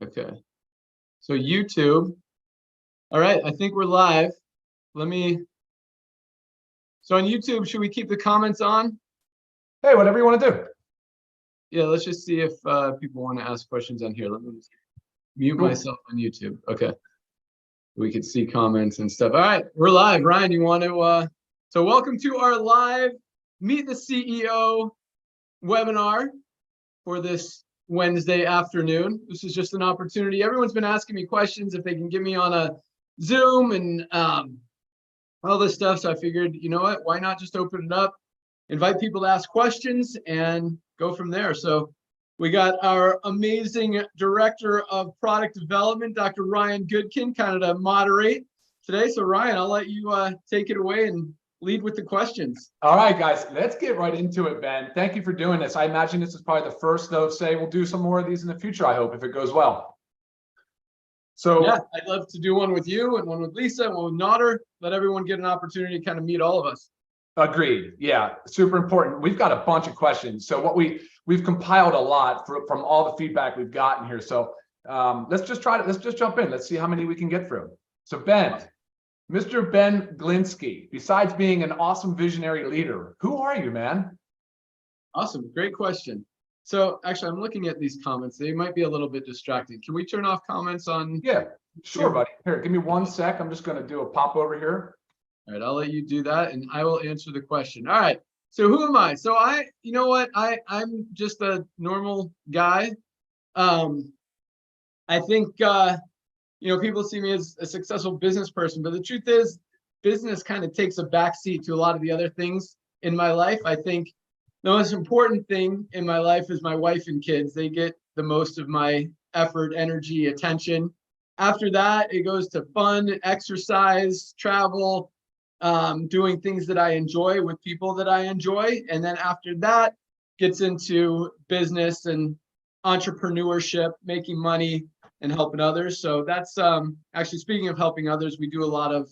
Okay. So YouTube. All right, I think we're live. So on YouTube, should we keep the comments on? Hey, whatever you want to do. Yeah, let's just see if people want to ask questions on here. Let me just mute myself on YouTube. Okay. We can see comments and stuff. All right, we're live. Ryan, you want to, so welcome to our live Meet the CEO webinar for this Wednesday afternoon. This is just an opportunity. Everyone's been asking me questions if they can get me on a Zoom and all this stuff. So I figured, you know what, why not just open it up, invite people to ask questions and go from there. So we got our amazing Director of Product Development, Dr. Ryan Goodkin, kind of to moderate today. So Ryan, I'll let you take it away and lead with the questions. All right, guys, let's get right into it, Ben. Thank you for doing this. I imagine this is probably the first of, say, we'll do some more of these in the future, I hope, if it goes well. So yeah, I'd love to do one with you and one with Lisa and one with Nodder. Let everyone get an opportunity to kind of meet all of us. Agreed. Yeah, super important. We've got a bunch of questions. So what we've compiled a lot from all the feedback we've gotten here. So let's just jump in. Let's see how many we can get through. So Ben, Mr. Ben Glinsky, besides being an awesome visionary leader, who are you, man? Awesome. Great question. So actually, I'm looking at these comments. They might be a little bit distracting. Can we turn off comments on? Yeah, sure, buddy. Here, give me 1 sec. I'm just going to do a pop over here. All right, I'll let you do that and I will answer the question. All right. So who am I? So you know what? I'm just a normal guy. I think, people see me as a successful business person, but the truth is business kind of takes a backseat to a lot of the other things in my life. I think the most important thing in my life is my wife and kids. They get the most of my effort, energy, attention. After that, it goes to fun, exercise, travel, doing things that I enjoy with people that I enjoy. And then after that, gets into business and entrepreneurship, making money and helping others. So that's actually, speaking of helping others, we do a lot of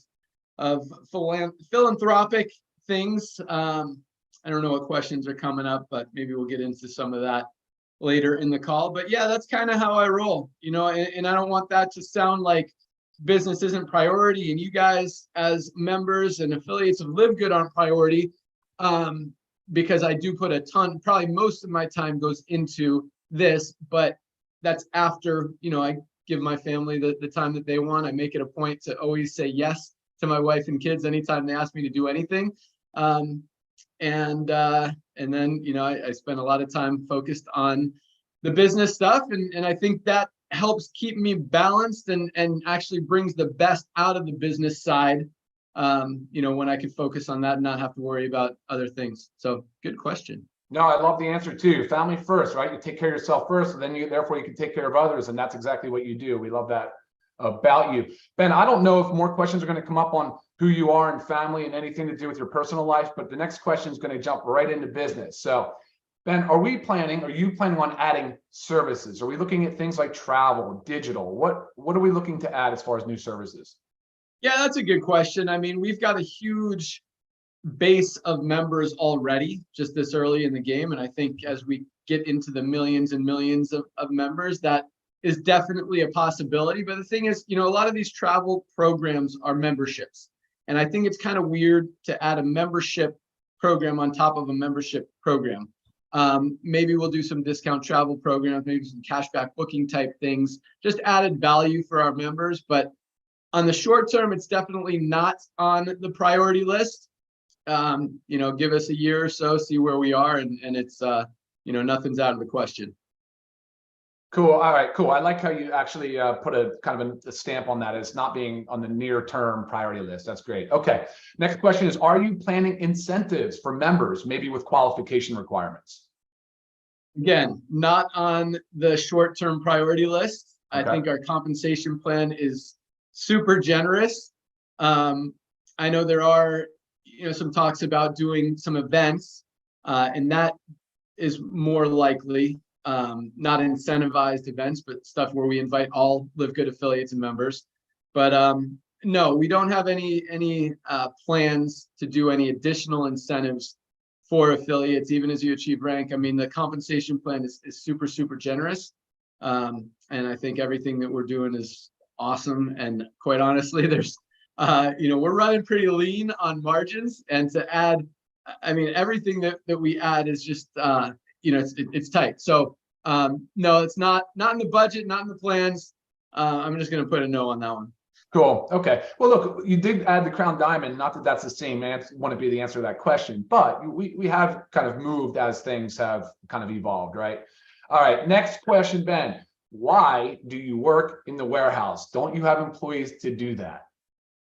philanthropic things. I don't know what questions are coming up, but maybe we'll get into some of that later in the call. But yeah, that's kind of how I roll, and I don't want that to sound like business isn't priority and you guys as members and affiliates of Livegood aren't priority, because I do put a ton, probably most of my time goes into this, but that's after, I give my family the time that they want. I make it a point to always say yes to my wife and kids anytime they ask me to do anything. And then, I spend a lot of time focused on the business stuff. And I think that helps keep me balanced and actually brings the best out of the business side, when I can focus on that and not have to worry about other things. So good question. No, I love the answer too. Family first, right? You take care of yourself first, and then therefore you can take care of others. And that's exactly what you do. We love that about you. Ben, I don't know if more questions are going to come up on who you are and family and anything to do with your personal life, but the next question is going to jump right into business. So Ben, are you planning on adding services? Are we looking at things like travel, digital? What are we looking to add as far as new services? Yeah, that's a good question. I mean, we've got a huge base of members already just this early in the game. And I think as we get into the millions and millions of members, that is definitely a possibility. But the thing is, a lot of these travel programs are memberships. And I think it's kind of weird to add a membership program on top of a membership program. Maybe we'll do some discount travel programs, maybe some cashback booking type things, just added value for our members. But on the short term, it's definitely not on the priority list. Give us a year or so, see where we are, and it's nothing's out of the question. Cool. All right, cool. I like how you actually put a kind of a stamp on that as not being on the near term priority list. That's great. Okay. Next question is, are you planning incentives for members, maybe with qualification requirements? Again, not on the short term priority list. Okay. I think our compensation plan is super generous. I know there are some talks about doing some events, and that is more likely. Not incentivized events, but stuff where we invite all Livegood affiliates and members. But no, we don't have any plans to do any additional incentives for affiliates, even as you achieve rank. I mean, the compensation plan is super, super generous. And I think everything that we're doing is awesome. And quite honestly, there's, we're running pretty lean on margins, and to add, I mean, everything that we add is just, it's tight. So no, it's not in the budget, not in the plans. I'm just going to put a no on that one. Cool. Okay. Well, look, you did add the crown diamond. Not that that's the same answer, want to be the answer to that question, but we have kind of moved as things have kind of evolved, right? All right. Next question, Ben. Why do you work in the warehouse? Don't you have employees to do that?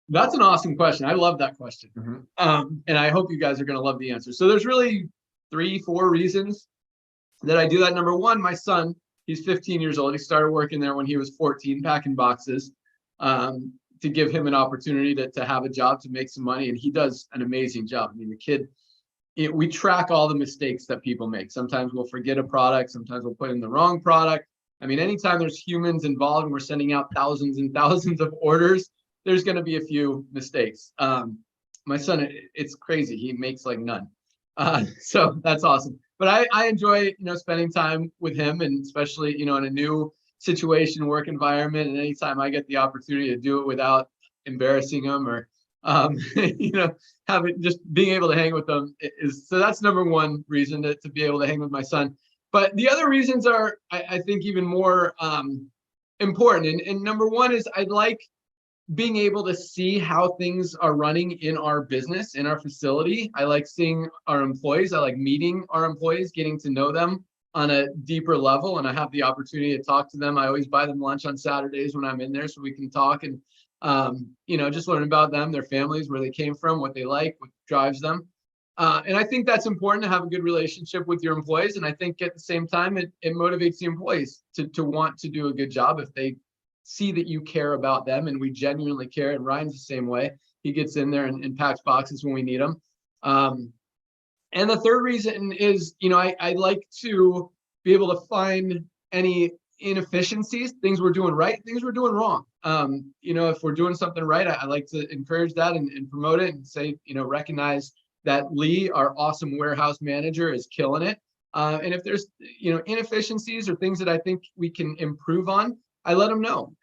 That's an awesome question. I love that question. And I hope you guys are going to love the answer. So there's really 3-4 reasons that I do that. Number one, my son, he's 15 years old. He started working there when he was 14, packing boxes, to give him an opportunity to have a job, to make some money. And he does an amazing job. I mean, the kid, we track all the mistakes that people make. Sometimes we'll forget a product. Sometimes we'll put in the wrong product. I mean, anytime there's humans involved and we're sending out thousands and thousands of orders, there's going to be a few mistakes. My son, it's crazy. He makes like none. So that's awesome. But I enjoy, spending time with him, and especially, in a new situation, work environment. And anytime I get the opportunity to do it without embarrassing him, or, having, just being able to hang with them so that's number one reason to be able to hang with my son. But the other reasons are, I think, even more important. And number one is I like being able to see how things are running in our business, in our facility. I like seeing our employees. I like meeting our employees, getting to know them on a deeper level. And I have the opportunity to talk to them. I always buy them lunch on Saturdays when I'm in there, so we can talk and, just learn about them, their families, where they came from, what they like, what drives them. And I think that's important, to have a good relationship with your employees. And I think at the same time, it motivates the employees to want to do a good job if they see that you care about them. And we genuinely care. And Ryan's the same way. He gets in there and packs boxes when we need them. And the third reason is, I like to be able to find any inefficiencies, things we're doing right, things we're doing wrong. If we're doing something right, I like to encourage that and promote it, and say, recognize that Lee, our awesome warehouse manager, is killing it. And if there's, inefficiencies or things that I think we can improve on, I let them know.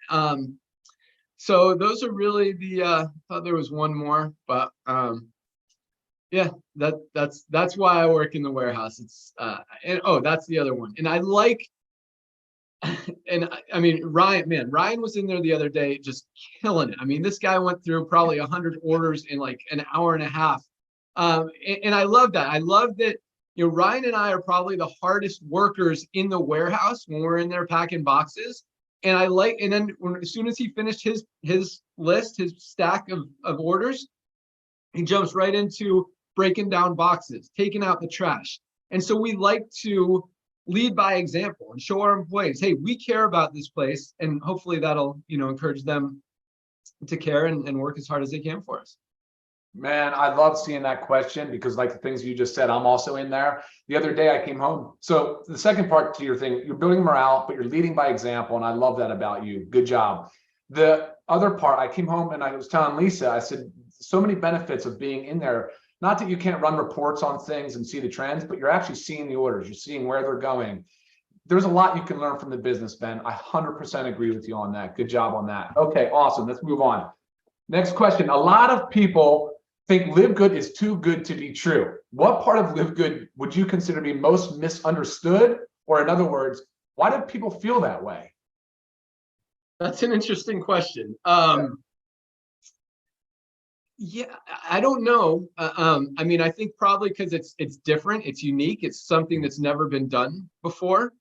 So those are really I thought there was one more, but yeah, that's why I work in the warehouse. It's that's the other one. And I like, and I mean, Ryan was in there the other day, just killing it. I mean, this guy went through probably 100 orders in like an hour and a half. And I love that. I love that, Ryan and I are probably the hardest workers in the warehouse when we're in there packing boxes. And then as soon as he finished his list, his stack of orders, he jumps right into breaking down boxes, taking out the trash. And so we like to lead by example and show our employees, hey, we care about this place. And hopefully that'll, encourage them to care and work as hard as they can for us. Man, I love seeing that question, because like the things you just said, I'm also in there. The other day I came home. So the second part to your thing, you're building morale, but you're leading by example. And I love that about you. Good job. The other part, I came home and I was telling Lisa, I said, so many benefits of being in there. Not that you can't run reports on things and see the trends, but you're actually seeing the orders. You're seeing where they're going. There's a lot you can learn from the business, Ben. I 100% agree with you on that. Good job on that. Okay, awesome. Let's move on. Next question. A lot of people think Livegood is too good to be true. What part of Livegood would you consider to be most misunderstood? Or in other words, why do people feel that way? That's an interesting question. Yeah, I don't know. I mean, I think probably because it's different, it's unique, it's something that's never been done before.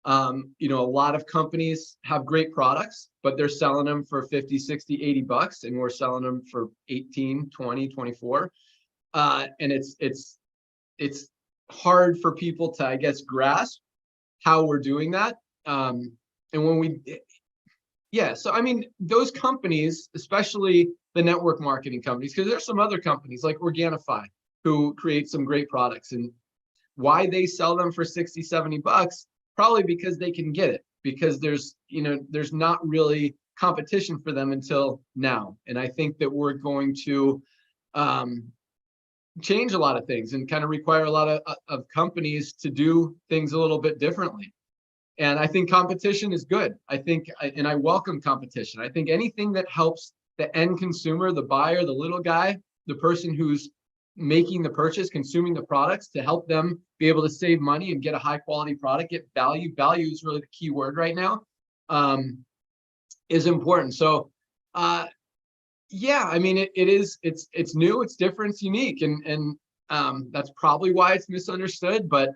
A lot of companies have great products, but they're selling them for 50, 60, 80 bucks, and we're selling them for 18, 20, 24. And it's hard for people to, I guess, grasp how we're doing that. And when so I mean, those companies, especially the network marketing companies, because there's some other companies like Organifi who create some great products, and why they sell them for 60, 70 bucks, probably because they can get it, because there's not really competition for them until now. And I think that we're going to change a lot of things and kind of require a lot of companies to do things a little bit differently. And I think competition is good. And I welcome competition. I think anything that helps the end consumer, the buyer, the little guy, the person who's making the purchase, consuming the products, to help them be able to save money and get a high quality product, get value. Value is really the key word right now, is important. So, yeah, I mean, it's new, it's different, it's unique, and that's probably why it's misunderstood, but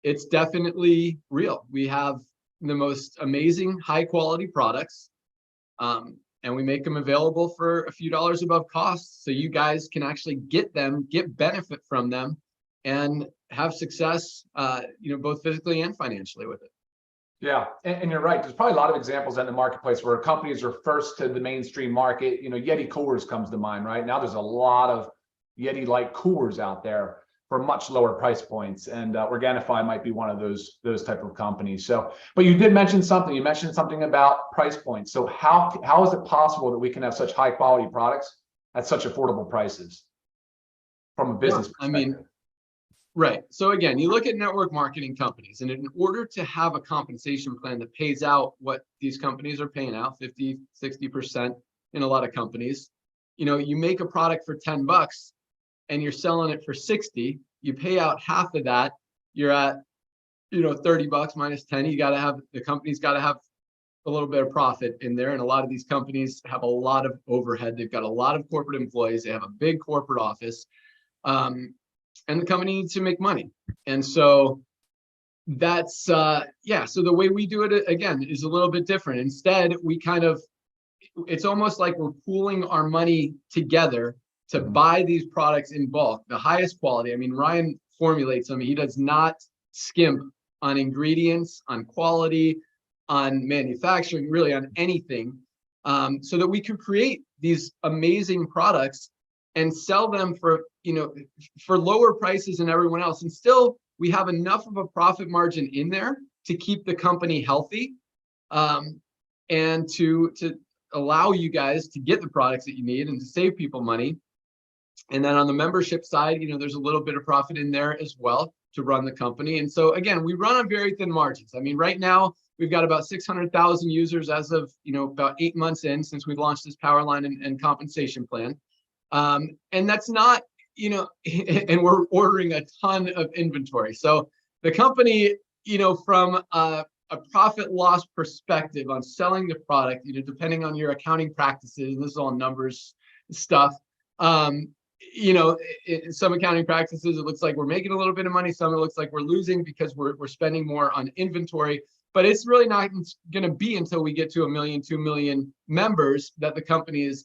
it's definitely real. We have the most amazing high quality products, and we make them available for a few dollars above cost, so you guys can actually get them, get benefit from them, and have success, both physically and financially with it. Yeah, and you're right. There's probably a lot of examples in the marketplace where companies are first to the mainstream market. Yeti coolers comes to mind, right? Now there's a lot of Yeti-like coolers out there for much lower price points, and Organifi might be one of those type of companies. So, but you did mention something. You mentioned something about price points. So how is it possible that we can have such high quality products at such affordable prices from a business perspective? I mean, right. So again, you look at network marketing companies, and in order to have a compensation plan that pays out what these companies are paying out, 50, 60% in a lot of companies, you make a product for $10 and you're selling it for 60, you pay out half of that, you're at, $30 minus 10, the company's got to have a little bit of profit in there. And a lot of these companies have a lot of overhead. They've got a lot of corporate employees. They have a big corporate office. And the company needs to make money. And so that's, so the way we do it, again, is a little bit different. Instead, it's almost like we're pooling our money together to buy these products in bulk, the highest quality. I mean, Ryan formulates them. He does not skimp on ingredients, on quality, on manufacturing, really on anything, so that we can create these amazing products and sell them for lower prices than everyone else. And still, we have enough of a profit margin in there to keep the company healthy, and to allow you guys to get the products that you need and to save people money. And then on the membership side, there's a little bit of profit in there as well to run the company. And so again, we run on very thin margins. I mean, right now we've got about 600,000 users as of, about 8 months in since we've launched this power line and compensation plan. And that's not, and we're ordering a ton of inventory. So the company, from a profit loss perspective on selling the product, depending on your accounting practices, and this is all numbers stuff, in some accounting practices, it looks like we're making a little bit of money. Some it looks like we're losing because we're spending more on inventory. But it's really not going to be until we get to 1 million, 2 million members that the company is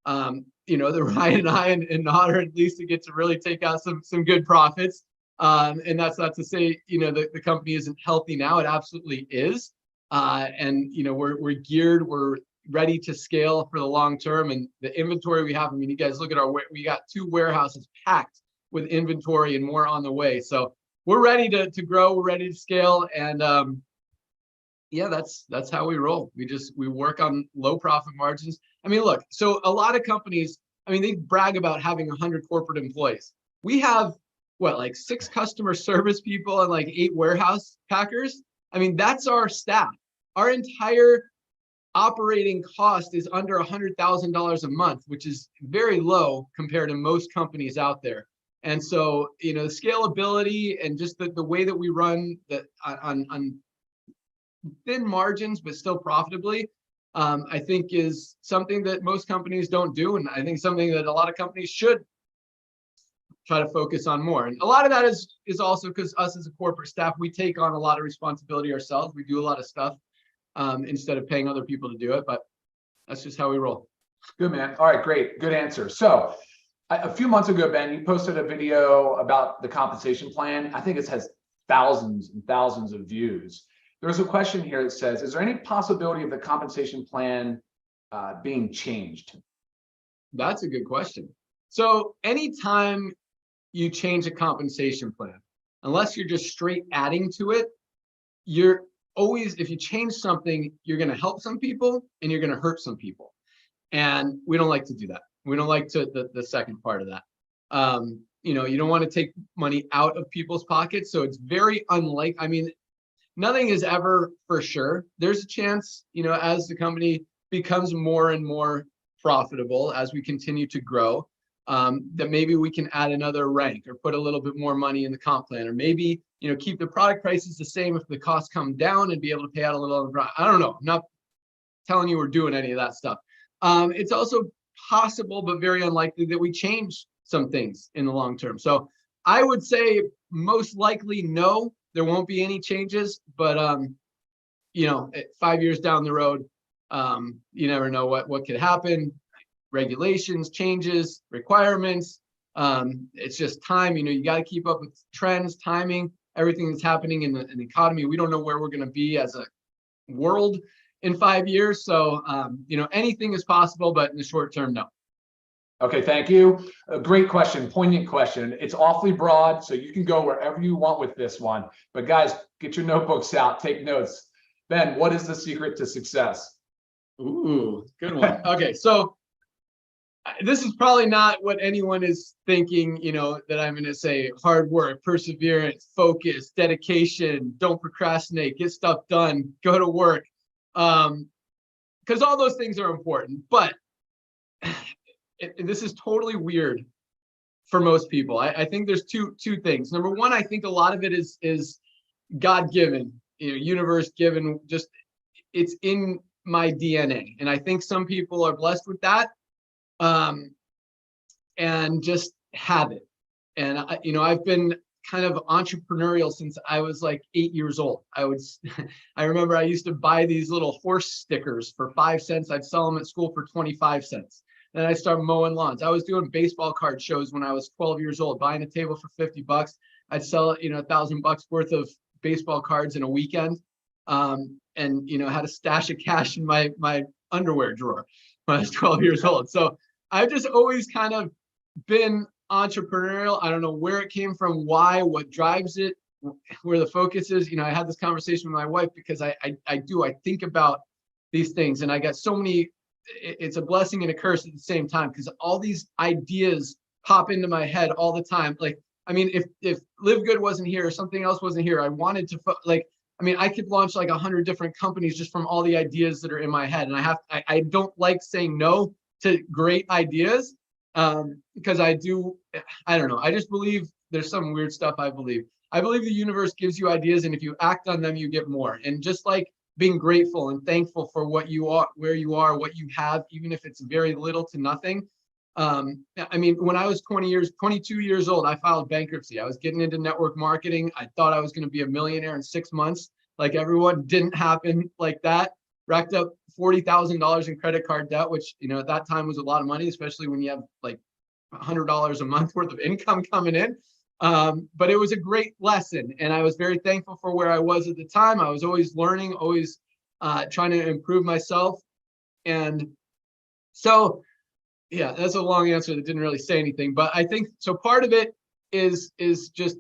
the Ryan and I and Otter at least to get to really take out some good profits. And that's not to say, the company isn't healthy now. It absolutely is. And, we're geared, we're ready to scale for the long term. And the inventory we have, I mean, you guys look at we got 2 warehouses packed with inventory and more on the way. So we're ready to grow. We're ready to scale. And that's how we roll. We work on low profit margins. I mean, look, so a lot of companies, they brag about having 100 corporate employees. We have like 6 customer service people and like 8 warehouse packers. I mean, that's our staff. Our entire operating cost is under $100,000 a month, which is very low compared to most companies out there. And so, the scalability and just the way that we run on thin margins, but still profitably, I think is something that most companies don't do. And I think something that a lot of companies should try to focus on more. And a lot of that is also because us as a corporate staff, we take on a lot of responsibility ourselves. We do a lot of stuff instead of paying other people to do it, but that's just how we roll. Good, man. All right, great. Good answer. So a few months ago, Ben, you posted a video about the compensation plan. I think it has thousands and thousands of views. There's a question here that says, is there any possibility of the compensation plan being changed? That's a good question. So anytime you change a compensation plan, unless you're just straight adding to it, you're always, if you change something, you're going to help some people and you're going to hurt some people. And we don't like to do that. We don't like the second part of that. You don't want to take money out of people's pockets. So it's very unlike, nothing is ever for sure. There's a chance, as the company becomes more and more profitable, as we continue to grow, that maybe we can add another rank or put a little bit more money in the comp plan, or maybe, keep the product prices the same if the costs come down and be able to pay out a little on the front. I don't know. I'm not telling you we're doing any of that stuff. It's also possible, but very unlikely, that we change some things in the long term. So I would say most likely, no, there won't be any changes, but 5 years down the road, you never know what could happen. Regulations, changes, requirements. It's just time. You got to keep up with trends, timing, everything that's happening in the economy. We don't know where we're going to be as a world in 5 years. So, anything is possible, but in the short term, no. Okay, thank you. A great question, poignant question. It's awfully broad, so you can go wherever you want with this one. But guys, get your notebooks out, take notes. Ben, what is the secret to success? Ooh, good one. Okay, so this is probably not what anyone is thinking, that I'm going to say: hard work, perseverance, focus, dedication, don't procrastinate, get stuff done, go to work. Because all those things are important, but this is totally weird for most people. I think there's two things. Number one, I think a lot of it is God-given, universe given, just it's in my DNA. And I think some people are blessed with that, and just have it. And I've been kind of entrepreneurial since I was like 8 years old. I remember I used to buy these little horse stickers for 5 cents. I'd sell them at school for 25 cents. Then I started mowing lawns. I was doing baseball card shows when I was 12 years old, buying a table for $50. I'd sell it, $1,000 worth of baseball cards in a weekend. And had a stash of cash in my underwear drawer when I was 12 years old. So I've just always kind of been entrepreneurial. I don't know where it came from, why, what drives it, where the focus is. I had this conversation with my wife because I think about these things, and I got so many. It's a blessing and a curse at the same time, because all these ideas pop into my head all the time. Like, I mean, if Live Good wasn't here or something else wasn't here, I wanted to I could launch like 100 different companies just from all the ideas that are in my head. And I don't like saying no to great ideas, because I don't know. I just believe there's some weird stuff. I believe the universe gives you ideas, and if you act on them, you get more. And just like being grateful and thankful for what you are, where you are, what you have, even if it's very little to nothing. When I was 22 years old, I filed bankruptcy. I was getting into network marketing. I thought I was going to be a millionaire in 6 months. Like everyone, didn't happen like that. Racked up $40,000 in credit card debt, which, at that time was a lot of money, especially when you have like $100 a month worth of income coming in. But it was a great lesson, and I was very thankful for where I was at the time. I was always learning, always trying to improve myself. And so, yeah, that's a long answer that didn't really say anything, but I think so. Part of it is just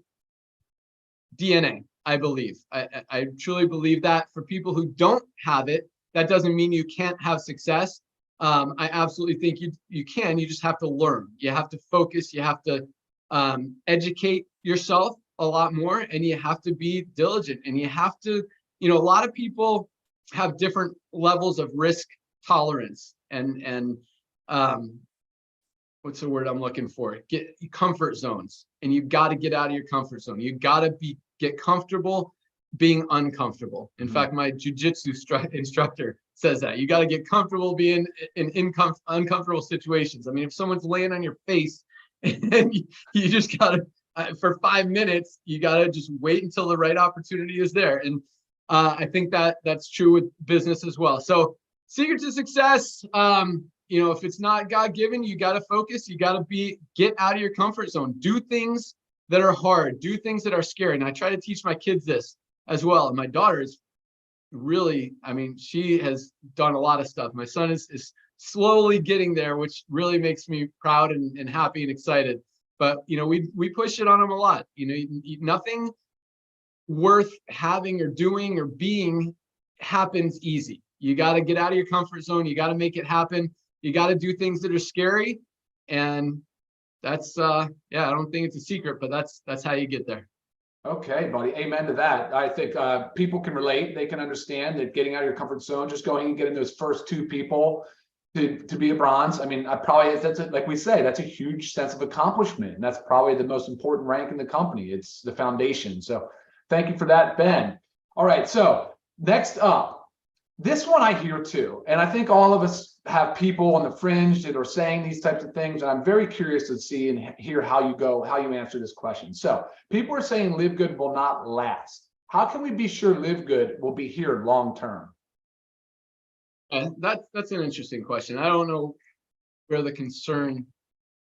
DNA. I believe. I truly believe that. For people who don't have it, that doesn't mean you can't have success. I absolutely think you can. You just have to learn. You have to focus. You have to educate yourself a lot more, and you have to be diligent, and you have to, a lot of people have different levels of risk tolerance and what's the word I'm looking for? Get comfort zones, and you've got to get out of your comfort zone. You've got to get comfortable being uncomfortable. In fact, my jujitsu instructor says that you got to get comfortable being in uncomfortable situations. I mean, if someone's laying on your face and you just got to, for 5 minutes, you got to just wait until the right opportunity is there. And I think that's true with business as well. So secret to success, if it's not God-given, you got to focus. You got to get out of your comfort zone. Do things that are hard. Do things that are scary. And I try to teach my kids this as well. And my daughter is really, she has done a lot of stuff. My son is slowly getting there, which really makes me proud and happy and excited. But, we push it on him a lot. Nothing worth having or doing or being happens easy. You got to get out of your comfort zone. You got to make it happen. You got to do things that are scary. And that's, I don't think it's a secret, but that's how you get there. Okay, buddy. Amen to that. I think people can relate. They can understand that getting out of your comfort zone, just going and getting those first two people to be a bronze. I mean, like we say, that's a huge sense of accomplishment. And that's probably the most important rank in the company. It's the foundation. So thank you for that, Ben. All right. So next up, this one I hear too. And I think all of us have people on the fringe that are saying these types of things. And I'm very curious to see and hear how you answer this question. So people are saying Live Good will not last. How can we be sure Live Good will be here long term? That's an interesting question. I don't know where the concern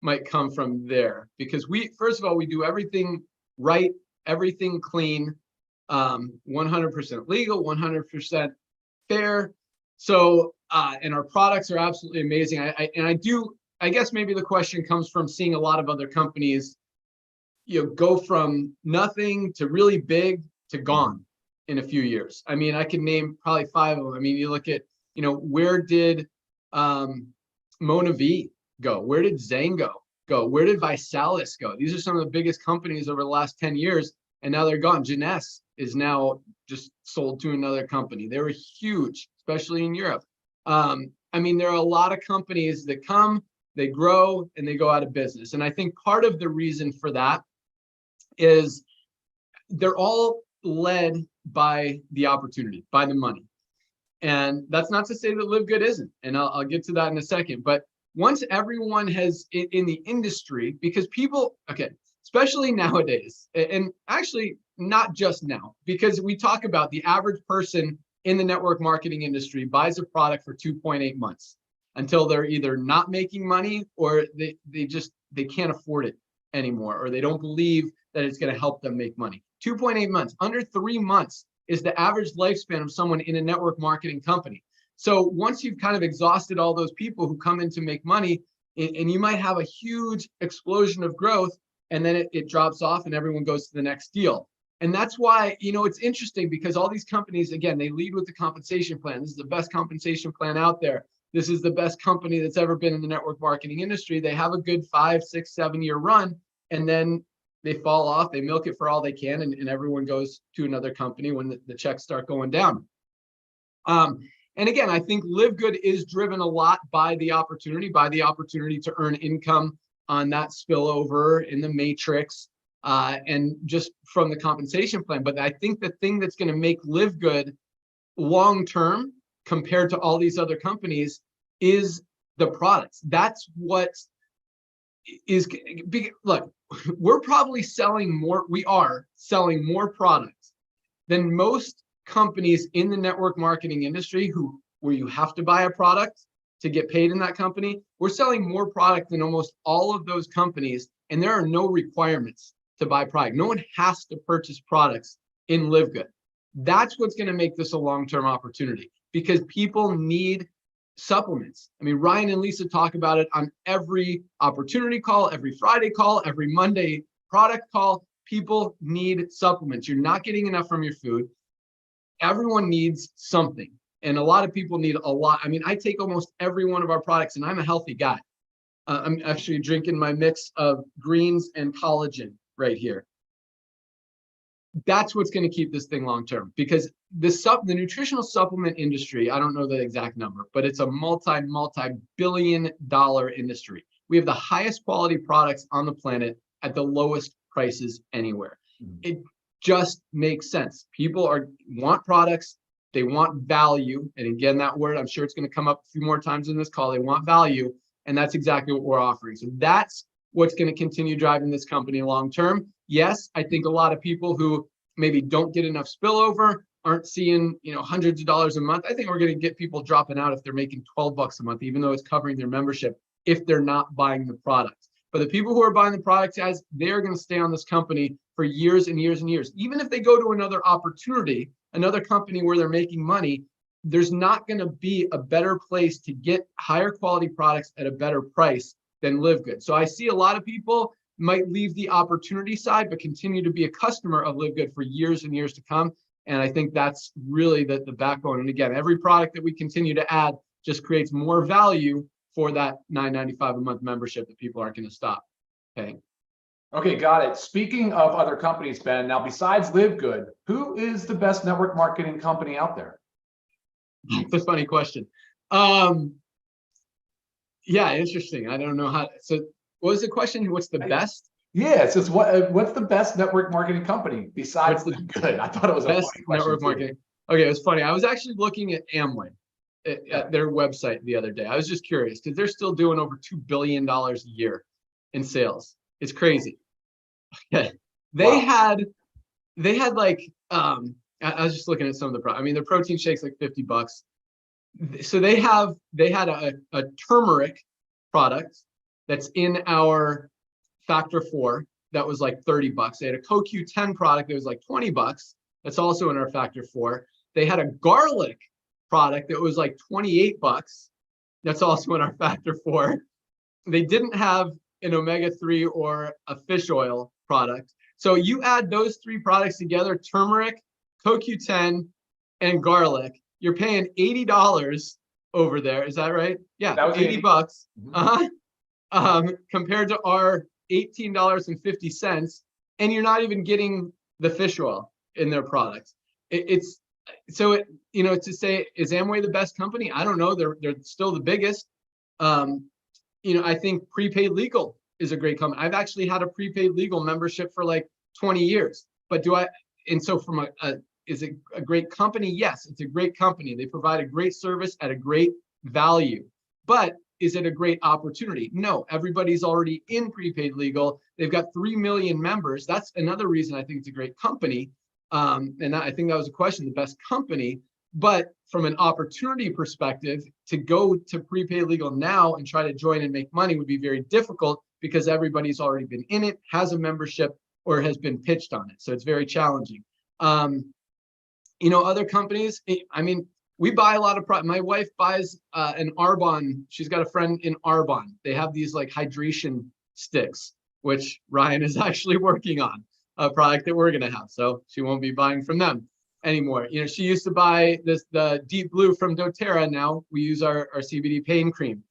might come from there, because first of all, we do everything right, everything clean, 100% legal, 100% fair. So, and our products are absolutely amazing. I guess maybe the question comes from seeing a lot of other companies, go from nothing to really big to gone in a few years. I mean, I can name probably 5 of them. I mean, you look at, where did Mona V go? Where did Zango go? Where did Visalis go? These are some of the biggest companies over the last 10 years, and now they're gone. Jeunesse is now just sold to another company. They were huge, especially in Europe. I mean, there are a lot of companies that come, they grow, and they go out of business. And I think part of the reason for that is they're all led by the opportunity, by the money. And that's not to say that Live Good isn't, and I'll get to that in a second. But once everyone has in the industry, because people, okay, especially nowadays, and actually not just now, because we talk about the average person in the network marketing industry buys a product for 2.8 months until they're either not making money or they can't afford it anymore, or they don't believe that it's going to help them make money. 2.8 months, under 3 months is the average lifespan of someone in a network marketing company. So once you've kind of exhausted all those people who come in to make money, and you might have a huge explosion of growth, and then it drops off and everyone goes to the next deal. And that's why, it's interesting, because all these companies, again, they lead with the compensation plan. This is the best compensation plan out there. This is the best company that's ever been in the network marketing industry. They have a good 5, 6, 7-year run, and then they fall off, they milk it for all they can, and everyone goes to another company when the checks start going down. And again, I think Live Good is driven a lot by the opportunity to earn income on that spillover in the matrix, and just from the compensation plan. But I think the thing that's going to make Live Good long term compared to all these other companies is the products. That's what is, look, we are selling more products than most companies in the network marketing industry where you have to buy a product to get paid in that company. We're selling more product than almost all of those companies, and there are no requirements to buy product. No one has to purchase products in Live Good. That's what's going to make this a long-term opportunity, because people need supplements. I mean, Ryan and Lisa talk about it on every opportunity call, every Friday call, every Monday product call. People need supplements. You're not getting enough from your food. Everyone needs something. And a lot of people need a lot. I mean, I take almost every one of our products, and I'm a healthy guy. I'm actually drinking my mix of greens and collagen right here. That's what's going to keep this thing long term, because the nutritional supplement industry, I don't know the exact number, but it's a multi-billion-dollar industry. We have the highest quality products on the planet at the lowest prices anywhere. It just makes sense. People want products, they want value, and again, that word, I'm sure it's going to come up a few more times in this call. They want value, and that's exactly what we're offering. So that's what's going to continue driving this company long term. Yes, I think a lot of people who maybe don't get enough spillover aren't seeing, hundreds of dollars a month. I think we're going to get people dropping out if they're making $12 a month, even though it's covering their membership, if they're not buying the products. But the people who are buying the products, guys, they're going to stay on this company for years and years and years. Even if they go to another opportunity, another company where they're making money, there's not going to be a better place to get higher quality products at a better price than Live Good. So I see a lot of people might leave the opportunity side, but continue to be a customer of Live Good for years and years to come. And I think that's really the backbone. And again, every product that we continue to add just creates more value for that $9.95 a month membership that people aren't going to stop paying. Okay, got it. Speaking of other companies, Ben, now besides Livegood, who is the best network marketing company out there? It's a funny question. Um, yeah, interesting. I don't know how. So, what was the question? What's the best? Yeah, it's just what's the best network marketing company besides What's the Livegood? I thought it was a best funny question network too. marketing? Okay, it was funny. I was actually looking at Amway Yeah. at their website the other day. I was just curious because they're still doing over $2 billion a year in sales. It's crazy. Okay. They Wow. had like I was just looking at some of the I mean, their protein shakes like $50. So they had a turmeric product that's in our factor 4 that was like $30. They had a CoQ10 product that was like $20. That's also in our factor 4. They had a garlic product that was like $28. That's also in our factor 4. They didn't have an omega-3 or a fish oil product. So you add those 3 products together, turmeric, CoQ10, and garlic, you're paying $80 over there. Is that right? Yeah, That was 80 80. bucks. Mhm. Compared to our $18.50, and you're not even getting the fish oil in their products. It's so to say, is Amway the best company? I don't know. They're still the biggest. I think prepaid legal is a great company. I've actually had a prepaid legal membership for like 20 years. But so from is it a great company? Yes, it's a great company. They provide a great service at a great value. But is it a great opportunity? No, everybody's already in prepaid legal. They've got 3 million members. That's another reason I think it's a great company. And I think that was a question, the best company. But from an opportunity perspective, to go to prepaid legal now and try to join and make money would be very difficult because everybody's already been in it, has a membership, or has been pitched on it. So it's very challenging. Other companies, I mean, we buy a lot of product. My wife buys an Arbonne. She's got a friend in Arbonne. They have these like hydration sticks, which Ryan is actually working on, a product that we're going to have. So she won't be buying from them anymore. She used to buy the Deep Blue from doTERRA. Now we use our CBD pain cream.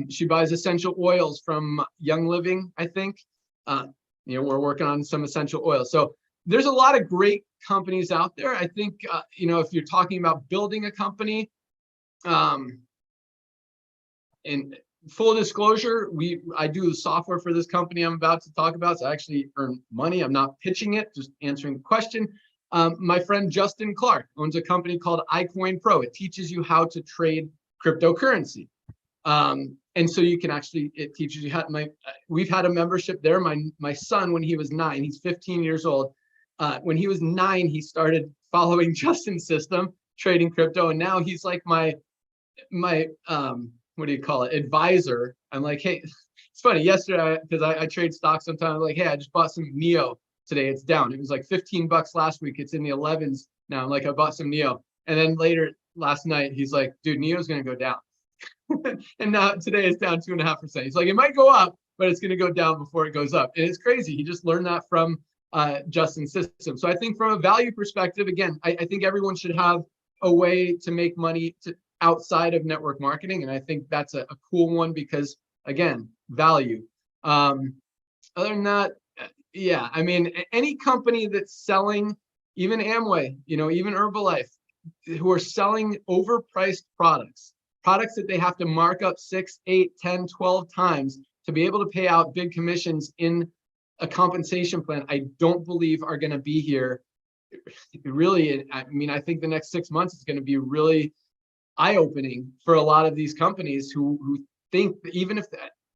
She buys essential oils from Young Living, I think. We're working on some essential oils. So there's a lot of great companies out there. I think, if you're talking about building a company, in full disclosure, I do software for this company I'm about to talk about. So I actually earn money. I'm not pitching it, just answering the question. My friend Justin Clark owns a company called iCoin Pro. It teaches you how to trade cryptocurrency. And so you can it teaches you we've had a membership there. My son, when he was 9, he's 15 years old. When he was 9, he started following Justin's system, trading crypto. And now he's like my what do you call it, advisor. I'm like, hey, it's funny. Yesterday, because I trade stocks sometimes, I'm like, hey, I just bought some NEO today. It's down. It was like $15 last week. It's in the 11s now. I'm like, I bought some NEO. And then later last night, he's like, dude, NEO's going to go down. And now today it's down 2.5%. He's like, it might go up, but it's going to go down before it goes up. And it's crazy. He just learned that from Justin's system. So I think from a value perspective, again, I think everyone should have a way to make money outside of network marketing. And I think that's a cool one because, again, value. Other than that, yeah, I mean, any company that's selling, even Amway, even Herbalife, who are selling overpriced products that they have to mark up 6, 8, 10, 12 times to be able to pay out big commissions in a compensation plan, I don't believe are going to be here. Really, I mean, I think the next 6 months is going to be really eye-opening for a lot of these companies who think that even if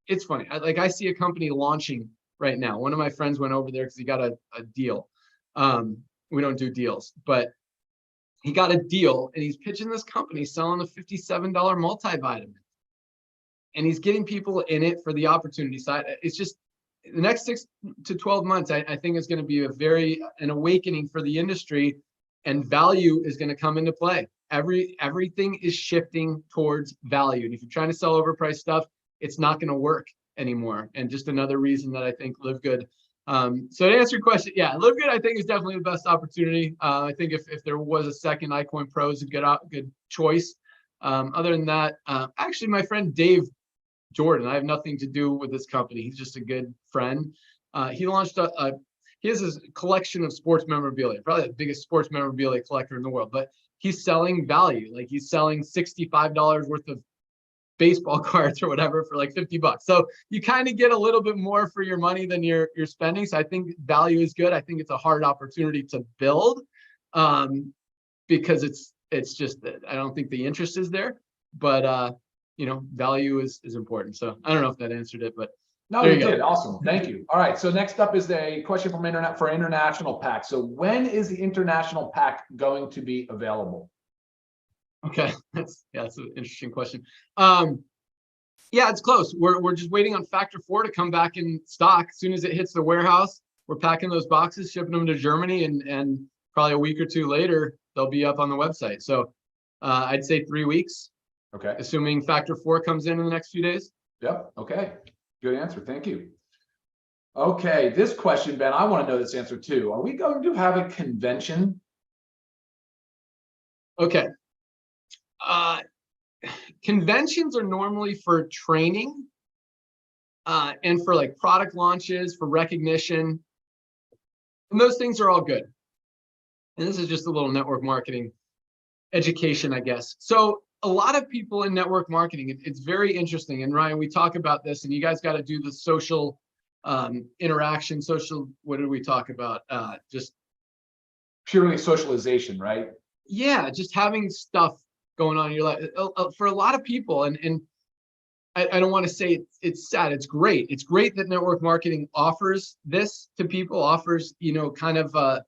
it's funny, I see a company launching right now. One of my friends went over there because he got a deal. We don't do deals, but he got a deal and he's pitching this company selling a $57 multivitamin. And he's getting people in it for the opportunity side. It's just the next 6 to 12 months, I think is going to be an awakening for the industry, and value is going to come into play. Everything is shifting towards value. And if you're trying to sell overpriced stuff, it's not going to work anymore. And just another reason that I think Livegood. So to answer your question, yeah, Livegood I think is definitely the best opportunity. I think if there was a second, iCoin Pro is a good choice. Other than that, actually my friend Dave Jordan, I have nothing to do with this company. He's just a good friend. He launched he has this collection of sports memorabilia, probably the biggest sports memorabilia collector in the world, but he's selling value. Like he's selling $65 worth of baseball cards or whatever for like 50 bucks. So you kind of get a little bit more for your money than you're spending. So I think value is good. I think it's a hard opportunity to build because it's just that I don't think the interest is there, but value is important. So I don't know if that answered it, but no, you did. Awesome. Thank you. All right. So next up is a question from international pack. So when is the international pack going to be available? Okay, that's an interesting question. Yeah, it's close. We're just waiting on Factor 4 to come back in stock. As soon as it hits the warehouse, we're packing those boxes, shipping them to Germany, and probably a week or two later, they'll be up on the website. So I'd say 3 weeks. Okay. Assuming Factor 4 comes in the next few days. Yep. Okay. Good answer. Thank you. Okay. This question, Ben, I want to know this answer too. Are we going to have a convention? Okay. Conventions are normally for training and for like product launches, for recognition. And those things are all good. And this is just a little network marketing education, I guess. So a lot of people in network marketing, it's very interesting. And Ryan, we talk about this, and you guys got to do the social interaction, what did we talk about? Just purely socialization, right? Yeah, just having stuff going on in your life for a lot of people. And I don't want to say it's sad. It's great. It's great that network marketing offers this to people, offers, kind of a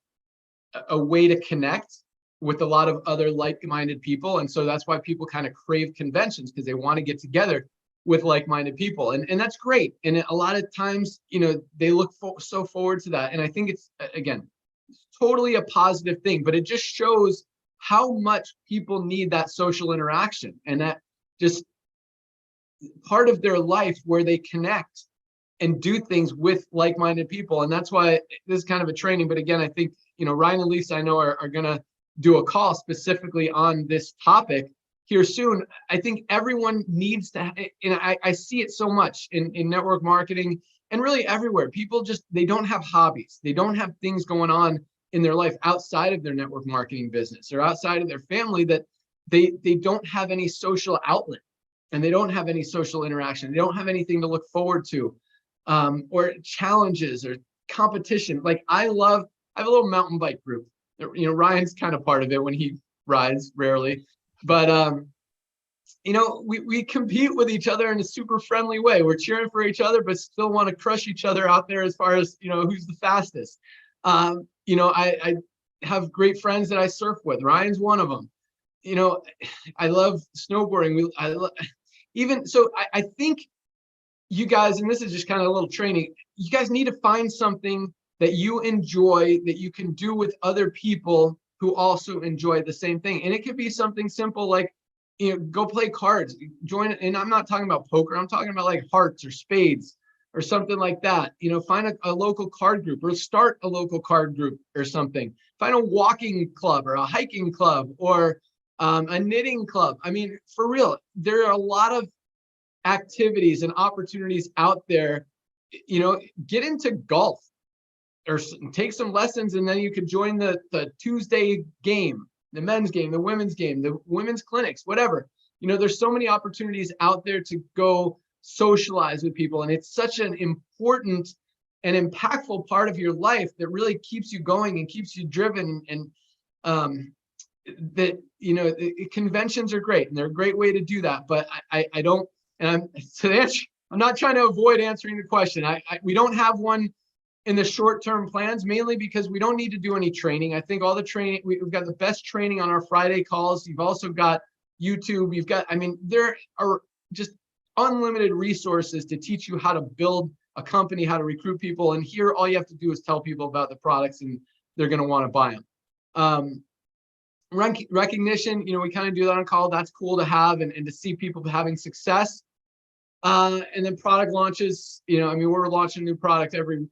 way to connect with a lot of other like-minded people. And so that's why people kind of crave conventions, because they want to get together with like-minded people. And that's great. And a lot of times, they look so forward to that. And I think it's, again, totally a positive thing, but it just shows how much people need that social interaction, and that just part of their life where they connect and do things with like-minded people. And that's why this is kind of a training. But again, I think, Ryan and Lisa, I know are going to do a call specifically on this topic here soon. I think everyone needs to, and I see it so much in network marketing and really everywhere. People they don't have hobbies. They don't have things going on in their life outside of their network marketing business or outside of their family, that they don't have any social outlet, and they don't have any social interaction. They don't have anything to look forward to, or challenges or competition. Like I have a little mountain bike group. Ryan's kind of part of it when he rides, rarely, but we compete with each other in a super friendly way. We're cheering for each other, but still want to crush each other out there as far as, who's the fastest. I have great friends that I surf with. Ryan's one of them. I love snowboarding. I think you guys, and this is just kind of a little training, you guys need to find something that you enjoy, that you can do with other people who also enjoy the same thing. And it could be something simple like, go play cards, join. And I'm not talking about poker. I'm talking about like hearts or spades or something like that. Find a local card group, or start a local card group or something. Find a walking club or a hiking club or a knitting club. I mean, for real, there are a lot of activities and opportunities out there. Get into golf or take some lessons, and then you could join the Tuesday game, the men's game, the women's game, the women's clinics, whatever. There's so many opportunities out there to go socialize with people. And it's such an important and impactful part of your life that really keeps you going and keeps you driven. And conventions are great, and they're a great way to do that. But I don't, and I'm not trying to avoid answering the question. We don't have one in the short-term plans, mainly because we don't need to do any training. I think all the training, we've got the best training on our Friday calls. You've also got YouTube. There are just unlimited resources to teach you how to build a company, how to recruit people. And here, all you have to do is tell people about the products, and they're going to want to buy them. Recognition, we kind of do that on call. That's cool to have, and to see people having success. And then product launches, we're launching a new product every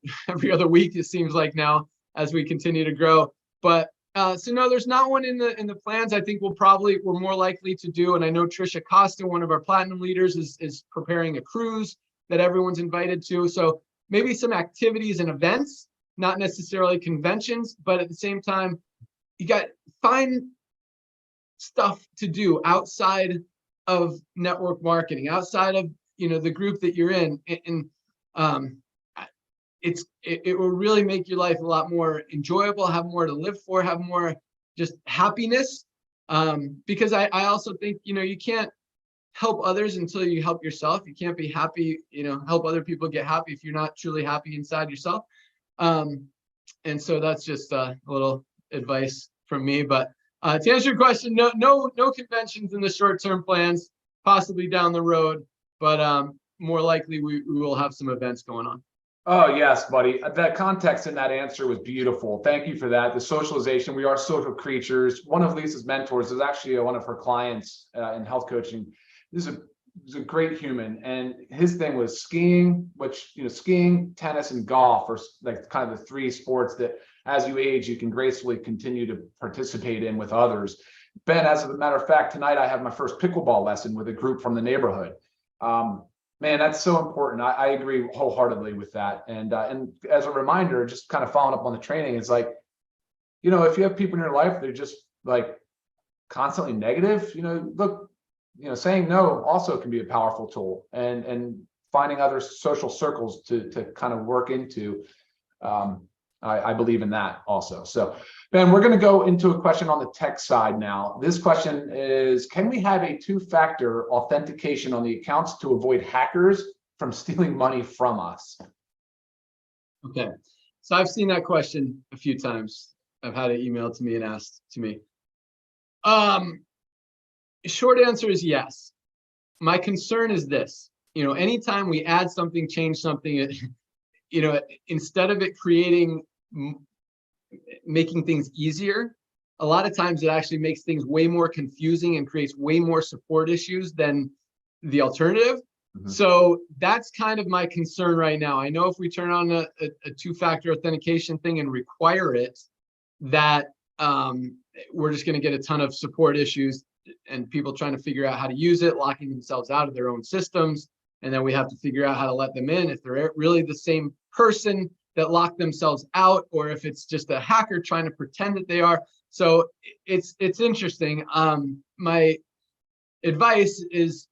other week, it seems like now, as we continue to grow. But so no, there's not one in the plans. I think we're more likely to do, and I know Trisha Costa, one of our platinum leaders, is preparing a cruise that everyone's invited to. So maybe some activities and events, not necessarily conventions, but at the same time, you got find stuff to do outside of network marketing, outside of, the group that you're in. And it will really make your life a lot more enjoyable, have more to live for, have more just happiness. Because I also think, you can't help others until you help yourself. You can't be happy, help other people get happy if you're not truly happy inside yourself. And so that's just a little advice from me. But to answer your question, no conventions in the short-term plans, possibly down the road, but more likely we will have some events going on. Oh, yes, buddy. The context in that answer was beautiful. Thank you for that. The socialization, we are social creatures. One of Lisa's mentors is actually one of her clients in health coaching. This is a great human. And his thing was skiing, which, skiing, tennis, and golf are like kind of the three sports that as you age, you can gracefully continue to participate in with others. Ben, as a matter of fact, tonight I have my first pickleball lesson with a group from the neighborhood. Man, that's so important. I agree wholeheartedly with that. And as a reminder, just kind of following up on the training, it's like, if you have people in your life, they're just like constantly negative, look, saying no also can be a powerful tool, and finding other social circles to kind of work into. I believe in that also. So, Ben, we're going to go into a question on the tech side now. This question is, can we have a two-factor authentication on the accounts to avoid hackers from stealing money from us? Okay. So I've seen that question a few times. I've had it emailed to me and asked to me. Short answer is yes. My concern is this, anytime we add something, change something, instead of it making things easier, a lot of times it actually makes things way more confusing and creates way more support issues than the alternative. Mm-hmm. So that's kind of my concern right now. I know if we turn on a two-factor authentication thing and require it, that we're just going to get a ton of support issues and people trying to figure out how to use it, locking themselves out of their own systems. And then we have to figure out how to let them in if they're really the same person that locked themselves out, or if it's just a hacker trying to pretend that they are. So it's interesting. My advice is,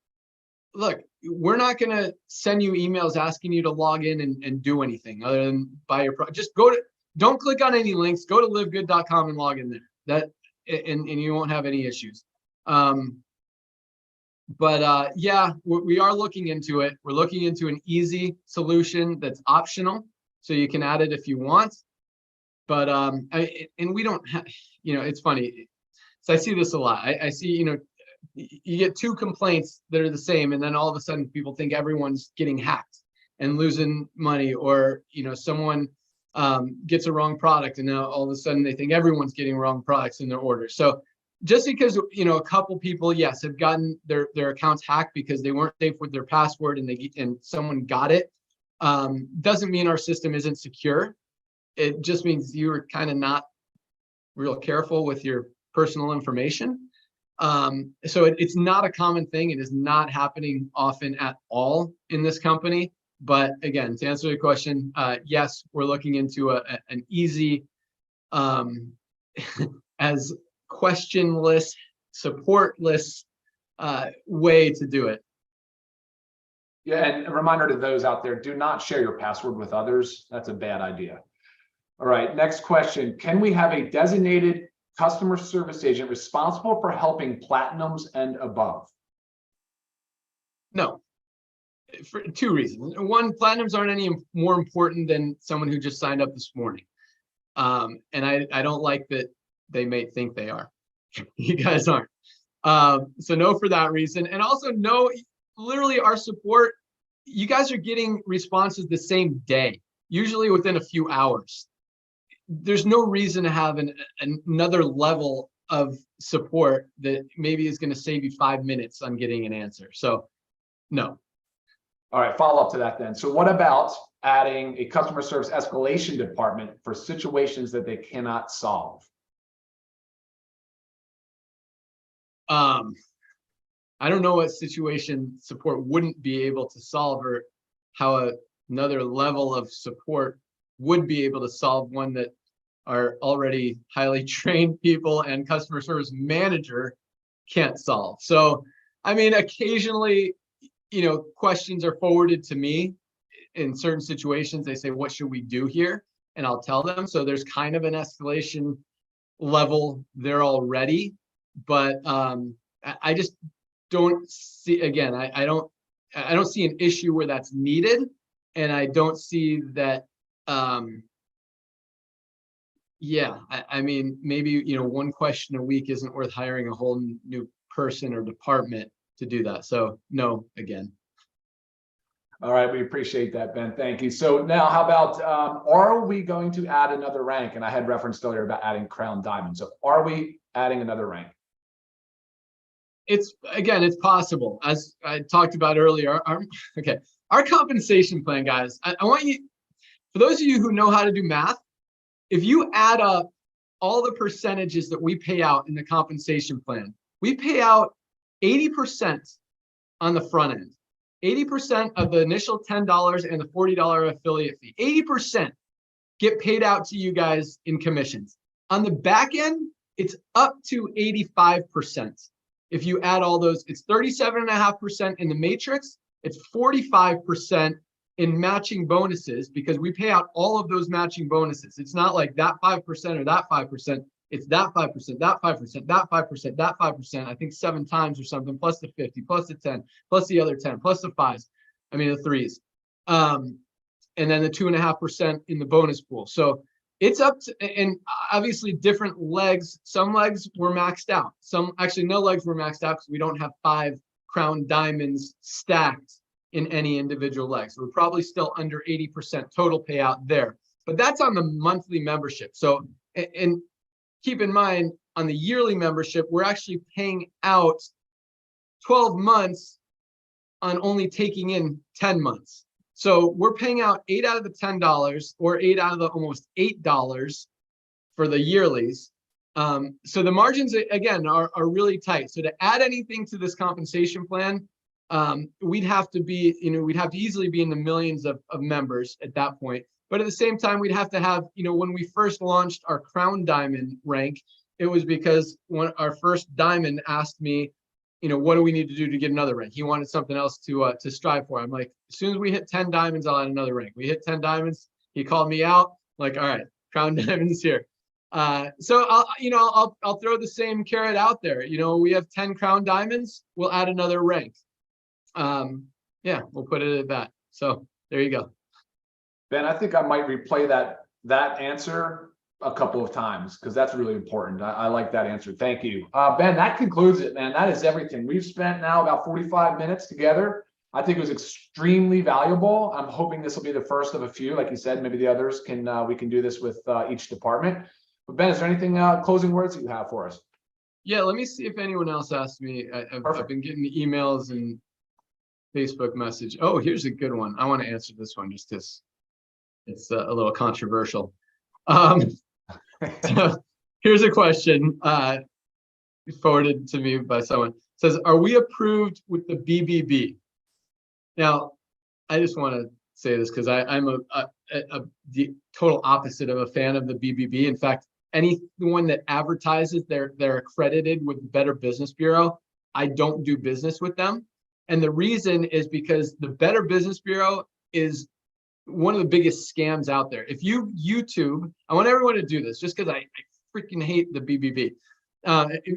look, we're not going to send you emails asking you to log in and do anything other than buy your product. Just don't click on any links, go to livegood.com and log in there. And you won't have any issues. But yeah, we are looking into it. We're looking into an easy solution that's optional, so you can add it if you want. But and we don't have, it's funny. So I see this a lot. I see, you get two complaints that are the same, and then all of a sudden people think everyone's getting hacked and losing money, or someone gets a wrong product, and now all of a sudden they think everyone's getting wrong products in their orders. So just because a couple people, yes, have gotten their accounts hacked because they weren't safe with their password and someone got it, doesn't mean our system isn't secure. It just means you were kind of not real careful with your personal information. So it's not a common thing. It is not happening often at all in this company. But again, to answer your question, yes, we're looking into an easy, as questionless, supportless way to do it. Yeah, and a reminder to those out there, do not share your password with others. That's a bad idea. All right, next question. Can we have a designated customer service agent responsible for helping platinums and above? No, for two reasons. One, platinums aren't any more important than someone who just signed up this morning. And I don't like that they may think they are. You guys aren't. So no for that reason. And also no, literally our support, you guys are getting responses the same day, usually within a few hours. There's no reason to have another level of support that maybe is going to save you 5 minutes on getting an answer. So no. All right, follow up to that then. So what about adding a customer service escalation department for situations that they cannot solve? I don't know what situation support wouldn't be able to solve, or how a another level of support would be able to solve one that our already highly trained people and customer service manager can't solve. So, I mean, occasionally, questions are forwarded to me in certain situations. They say, what should we do here? And I'll tell them. So there's kind of an escalation level there already. But I just don't see, again, I don't see an issue where that's needed. And I don't see that, I mean, maybe, one question a week isn't worth hiring a whole new person or department to do that. So no, again. All right, we appreciate that, Ben. Thank you. So now, how about are we going to add another rank? And I had referenced earlier about adding crown diamond. So are we adding another rank? It's possible. As I talked about earlier, our compensation plan, guys. I want you, for those of you who know how to do math, if you add up all the percentages that we pay out in the compensation plan, we pay out 80% on the front end. 80% of the initial $10 and the $40 affiliate fee. 80% get paid out to you guys in commissions. On the back end, it's up to 85%. If you add all those, it's 37.5% in the matrix. It's 45% in matching bonuses, because we pay out all of those matching bonuses. It's not like that 5% or that 5%. It's that 5%, that 5%, that 5%, that 5%, I think 7 times or something, plus the 50, plus the 10, plus the other 10, plus the 5s. I mean, the 3s. And then the 2.5% in the bonus pool. So it's up to, and obviously different legs. Some legs were maxed out. Some, actually no legs were maxed out because we don't have 5 crown diamonds stacked in any individual leg. So we're probably still under 80% total payout there. But that's on the monthly membership. So, and keep in mind, on the yearly membership, we're actually paying out 12 months on only taking in 10 months. So we're paying out 8 out of the $10 or 8 out of the almost $8 for the yearlies. So the margins, again, are really tight. So to add anything to this compensation plan, we'd have to be, we'd have to easily be in the millions of members at that point. But at the same time, we'd have to have, when we first launched our crown diamond rank, it was because when our first diamond asked me, what do we need to do to get another rank? He wanted something else to strive for. I'm like, as soon as we hit 10 diamonds, I'll add another rank. We hit 10 diamonds. He called me out, like, all right, crown diamonds here. So I'll throw the same carrot out there. We have 10 crown diamonds. We'll add another rank. Yeah, we'll put it at that. So there you go. Ben, I think I might replay that answer a couple of times, because that's really important. I like that answer. Thank you. Ben, that concludes it, man. That is everything. We've spent now about 45 minutes together. I think it was extremely valuable. I'm hoping this will be the first of a few. Like you said, maybe the others we can do this with each department. But Ben, is there anything closing words that you have for us? Yeah, let me see if anyone else asked me. I've been getting the emails and Facebook message. Oh, here's a good one. I want to answer this one just because it's a little controversial. So here's a question forwarded to me by someone. It says, are we approved with the BBB? Now, I just want to say this because I'm the total opposite of a fan of the BBB. In fact, anyone that advertises they're accredited with the Better Business Bureau, I don't do business with them. And the reason is because the Better Business Bureau is one of the biggest scams out there. If you YouTube, I want everyone to do this just because I freaking hate the BBB.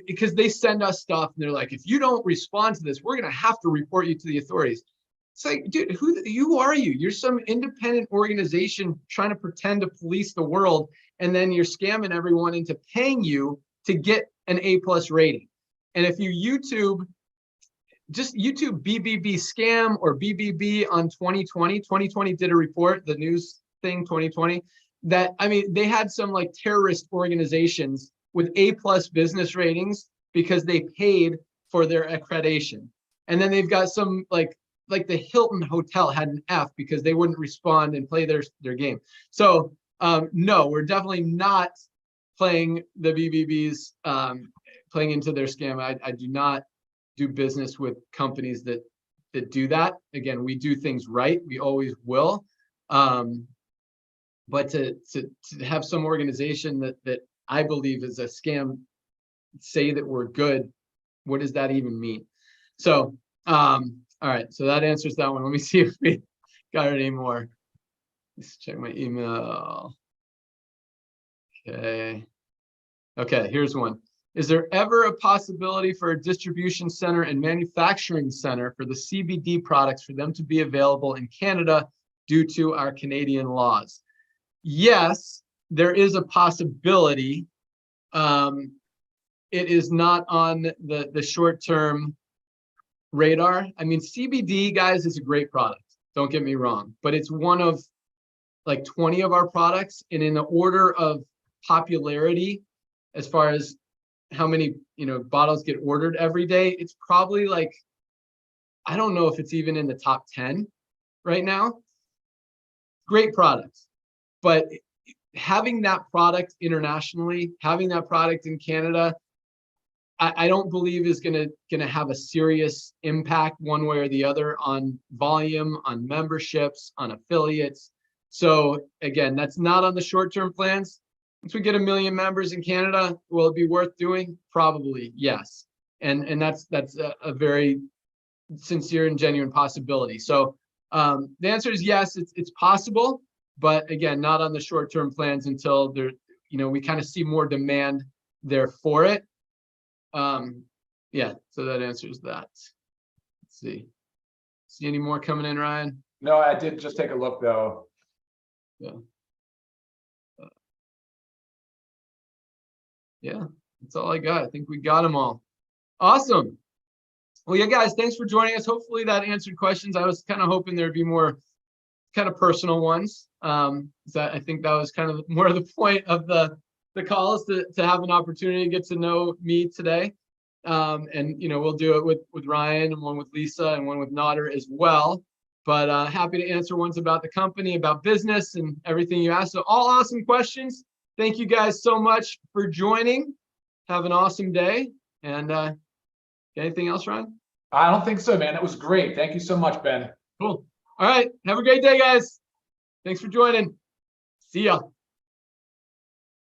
Because they send us stuff and they're like, if you don't respond to this, we're going to have to report you to the authorities. It's like, dude, who are you? You're some independent organization trying to pretend to police the world, and then you're scamming everyone into paying you to get an A+ rating. And if you just YouTube BBB scam or BBB on 2020. 2020 did a report, the news thing 2020, that, I mean, they had some like terrorist organizations with A+ business ratings because they paid for their accreditation. And then they've got some like the Hilton Hotel had an F because they wouldn't respond and play their game. So no, we're definitely not playing the BBBs, playing into their scam. I do not do business with companies that do that. Again, we do things right. We always will. But to have some organization that I believe is a scam say that we're good, what does that even mean? So, all right, so that answers that one. Let me see if we got any more. Let's check my email. Okay. Okay, here's one. Is there ever a possibility for a distribution center and manufacturing center for the CBD products for them to be available in Canada due to our Canadian laws? Yes, there is a possibility. It is not on the short-term radar. I mean, CBD, guys, is a great product. Don't get me wrong, but it's one of like 20 of our products, and in the order of popularity, as far as how many bottles get ordered every day, it's probably like, I don't know if it's even in the top 10 right now. Great products, but having that product internationally, having that product in Canada, I don't believe is gonna have a serious impact one way or the other on volume, on memberships, on affiliates. So again, that's not on the short-term plans. Once we get 1 million members in Canada, will it be worth doing? Probably, yes. And that's a very sincere and genuine possibility. So the answer is yes, it's possible, but again, not on the short-term plans until there, we kind of see more demand there for it. Yeah, so that answers that. Let's see any more coming in, Ryan? No, I did just take a look though. Yeah. Yeah, that's all I got. I think we got them all. Awesome. Well, yeah, guys, thanks for joining us. Hopefully that answered questions. I was kind of hoping there'd be more kind of personal ones. I think that was kind of more of the point of the call, is to have an opportunity to get to know me today. And we'll do it with Ryan, and one with Lisa, and one with Nodder as well. But happy to answer ones about the company, about business, and everything you asked. So all awesome questions. Thank you guys so much for joining. Have an awesome day. And anything else, Ryan? I don't think so, man. That was great. Thank you so much, Ben. Cool. All right. Have a great day, guys. Thanks for joining. See ya.